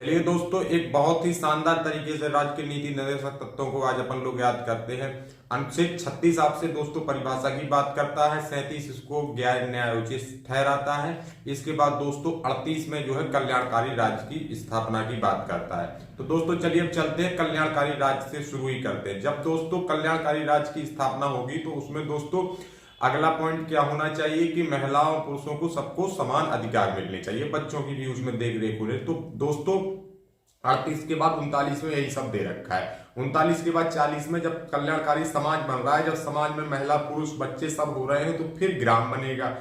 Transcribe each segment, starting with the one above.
चलिए दोस्तों, एक बहुत ही शानदार तरीके से राज्य के नीति निर्देशक तत्वों को आज अपन लोग याद करते हैं। अनुच्छेद 36 आपसे दोस्तों परिभाषा की बात करता है, 37 इसको गैर न्यायोचित ठहराता है। इसके बाद दोस्तों 38 में जो है कल्याणकारी राज्य की स्थापना की बात करता है। तो दोस्तों चलिए अब चलते हैं कल्याणकारी राज्य से शुरू ही करते हैं। जब दोस्तों कल्याणकारी राज्य की स्थापना होगी तो उसमें दोस्तों अगला पॉइंट क्या होना चाहिए कि महिलाओं पुरुषों को सबको समान अधिकार मिलने चाहिए, बच्चों की भी उसमें देख रेख हो रही। तो दोस्तों 38 के बाद 39 में यही सब दे रखा है। 39 के बाद 40 में जब कल्याणकारी समाज बन रहा है, जब समाज में महिला पुरुष बच्चे सब हो रहे हैं तो फिर ग्राम बनेगा,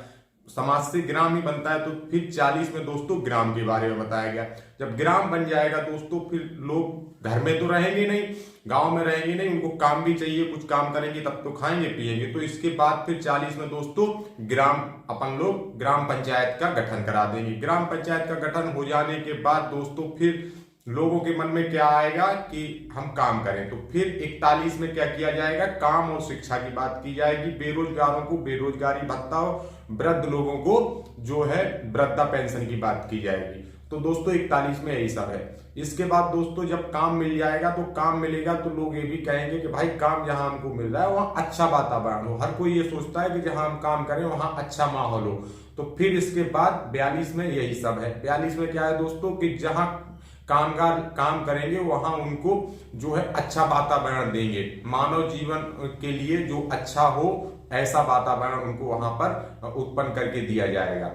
समाज से ग्राम ही बनता है। तो फिर 40 में दोस्तों ग्राम के बारे में बताया गया। जब ग्राम बन जाएगा दोस्तों फिर लोग घर में तो रहेंगे नहीं, गांव में रहेंगे नहीं, उनको काम भी चाहिए, कुछ काम करेंगे तब तो खाएंगे पिएंगे। तो इसके बाद फिर 40 में दोस्तों ग्राम अपन लोग ग्राम पंचायत का गठन करा देंगे। ग्राम पंचायत का गठन हो जाने के बाद दोस्तों फिर लोगों के मन में क्या आएगा कि हम काम करें। तो फिर 41 में क्या किया जाएगा, काम और शिक्षा की बात की जाएगी। बेरोजगारों को बेरोजगारी भत्ता, वृद्ध लोगों को जो है वृद्धा पेंशन की बात की जाएगी। तो दोस्तों 41 में यही सब है। इसके बाद दोस्तों जब काम मिल जाएगा तो काम मिलेगा तो लोग ये भी कहेंगे कि भाई काम जहां हमको मिल रहा है वहां अच्छा वातावरण हो। हर कोई ये सोचता है कि जहां हम काम करें वहां अच्छा माहौल हो। तो फिर इसके बाद 42 में यही सब है। 42 में क्या है दोस्तों कि जहां कामगार काम करेंगे वहां उनको जो है अच्छा वातावरण देंगे, मानव जीवन के लिए जो अच्छा हो ऐसा वातावरण उनको वहां पर उत्पन्न करके दिया जाएगा।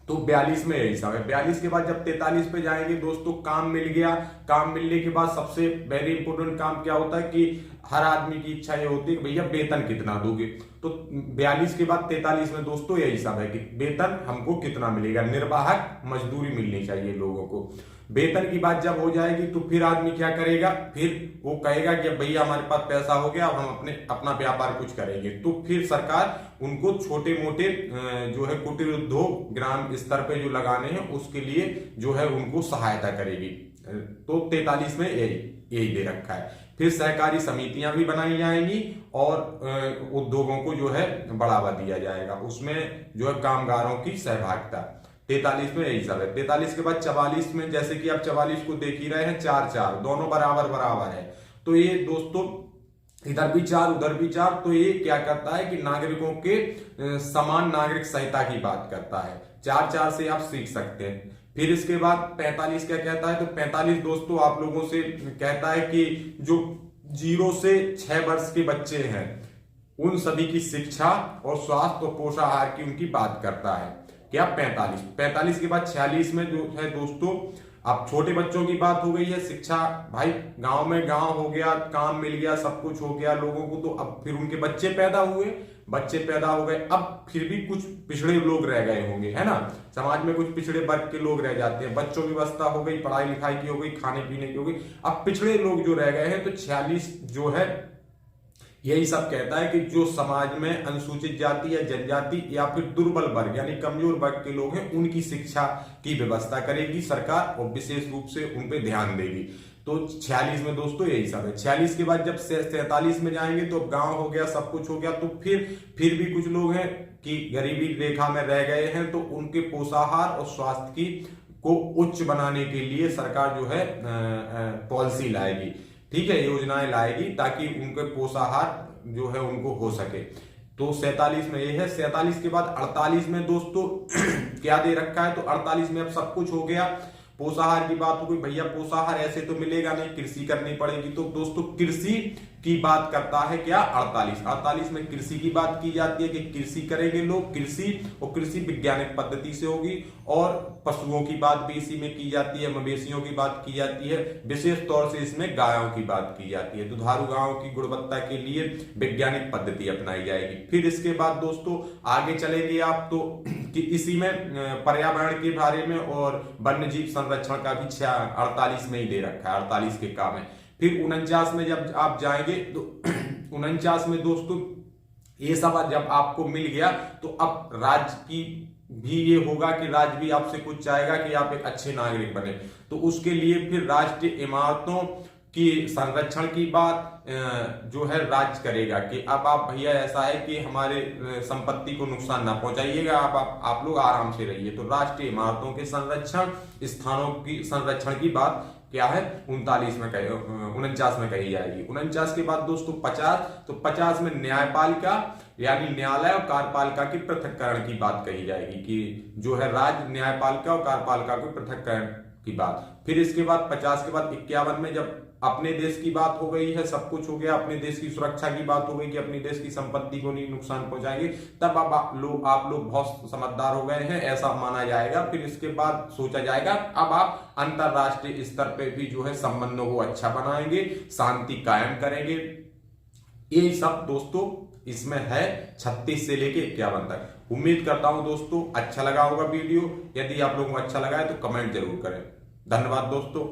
तो 42 में यही सब है। 42 के बाद जब 43 पे जाएंगे दोस्तों काम मिल गया। काम मिलने के बाद सबसे वेरी इंपोर्टेंट काम क्या होता है कि हर आदमी की इच्छा ये होती है कि भैया वेतन कितना दोगे। तो 42 के बाद 43 में दोस्तों यही सब है कि वेतन हमको कितना मिलेगा, निर्वाहक मजदूरी मिलनी चाहिए लोगों को। वेतन की बात जब हो जाएगी तो फिर आदमी क्या करेगा, फिर वो कहेगा कि भैया हमारे पास पैसा हो गया, अब हम अपना व्यापार कुछ करेंगे। तो फिर सरकार उनको छोटे मोटे जो है कुटीर उद्योग ग्राम स्तर पे जो लगाने हैं उसके लिए जो है उनको सहायता करेगी। तो 43 में यही दे रखा है। फिर सहकारी समितियां भी बनाई जाएंगी और उद्योगों को जो है बढ़ावा दिया जाएगा, उसमें जो है कामगारों की सहभागिता। 43 में यही सब है। 43 के बाद 44 में जैसे कि आप 44 को देख ही रहे हैं, 4-4 दोनों बराबर बराबर है। तो ये दोस्तों इधर भी 4 उधर भी 4। तो ये क्या करता है कि नागरिकों के समान नागरिक संहिता की बात करता है। 4-4 से आप सीख सकते हैं। फिर इसके बाद 45 क्या कहता है, तो 45 दोस्तों आप लोगों से कहता है कि जो 0 से 6 वर्ष के बच्चे हैं उन सभी की शिक्षा और स्वास्थ्य और पोषाहार की उनकी बात करता है। क्या 45 के बाद 46 में जो है दोस्तों अब छोटे बच्चों की बात हो गई है। शिक्षा भाई गांव में गांव हो गया, काम मिल गया, सब कुछ हो गया लोगों को। तो अब फिर उनके बच्चे पैदा हुए, बच्चे पैदा हो गए, अब फिर भी कुछ पिछड़े लोग रह गए होंगे, है ना। समाज में कुछ पिछड़े वर्ग के लोग रह जाते हैं, बच्चों की व्यवस्था हो गई, पढ़ाई लिखाई की हो गई, खाने पीने की हो गई, अब पिछड़े लोग जो रह गए हैं। तो 46 जो है यही सब कहता है कि जो समाज में अनुसूचित जाति या जनजाति या फिर दुर्बल वर्ग यानी कमजोर वर्ग के लोग हैं उनकी शिक्षा की व्यवस्था करेगी सरकार और विशेष रूप से उन पे ध्यान देगी। तो 46 में दोस्तों यही सब है। 46 के बाद जब 47 में जाएंगे तो गांव हो गया, सब कुछ हो गया। तो फिर भी कुछ लोग हैं कि गरीबी रेखा में रह गए हैं, तो उनके पोषाहार और स्वास्थ्य की को उच्च बनाने के लिए सरकार जो है पॉलिसी लाएगी, ठीक है, योजनाएं लाएगी ताकि उनके पोषाहार जो है उनको हो सके। तो 47 में ये है। 47 के बाद 48 में दोस्तों क्या दे रखा है, तो 48 में अब सब कुछ हो गया। पोषाहार की बात हो गई, भैया पोषाहार ऐसे तो मिलेगा नहीं, कृषि करनी पड़ेगी। तो दोस्तों कृषि की बात करता है क्या 48 में कृषि की बात की जाती है कि कृषि करेंगे लोग, कृषि और कृषि वैज्ञानिक पद्धति से होगी। और पशुओं की बात भी इसी में की जाती है, मवेशियों की बात की जाती है, विशेष तौर से इसमें गायों की बात की जाती है। दुधारू गायों की गुणवत्ता के लिए वैज्ञानिक पद्धति अपनाई जाएगी। फिर इसके बाद दोस्तों आगे चलेंगे आप तो कि इसी में पर्यावरण के बारे में और वन्य जीव संरक्षण का भी 48 में ही दे रखा है, 48 के काम है। फिर 49 में जब आप जाएंगे तो 49 में दोस्तों ये सब जब आपको मिल गया तो अब राज्य की भी ये होगा कि राज्य भी आपसे कुछ चाहेगा कि आप एक अच्छे नागरिक बने। तो उसके लिए फिर राष्ट्रीय इमारतों कि संरक्षण की बात जो है राज्य करेगा कि अब आप भैया ऐसा है कि हमारे संपत्ति को नुकसान ना पहुंचाइएगा, आप लोग आराम से रहिए। तो राष्ट्रीय इमारतों के संरक्षण, स्थानों की संरक्षण की बात क्या है 39 में 49 में कही जाएगी। 49 के बाद दोस्तों 50, तो 50 में न्यायपालिका यानी न्यायालय और कार्यपालिका के पृथक्करण की बात कही जाएगी कि जो है राज्य न्यायपालिका और कार्यपालिका को पृथक्करण की बात। फिर इसके बाद 50 के बाद 51 में जब अपने देश की बात हो गई है, सब कुछ हो गया, अपने देश की सुरक्षा की बात हो गई कि अपने देश की संपत्ति को नहीं नुकसान पहुंचाएंगे, तब अब आप लोग बहुत समझदार हो गए हैं ऐसा माना जाएगा। फिर इसके बाद सोचा जाएगा अब आप अंतरराष्ट्रीय स्तर पे भी जो है संबंधों को अच्छा बनाएंगे, शांति कायम करेंगे। ये सब दोस्तों इसमें है 36 से लेके 51 तक। उम्मीद करता हूं दोस्तों अच्छा लगा होगा वीडियो। यदि आप लोगों को अच्छा लगा है तो कमेंट जरूर करें। धन्यवाद दोस्तों।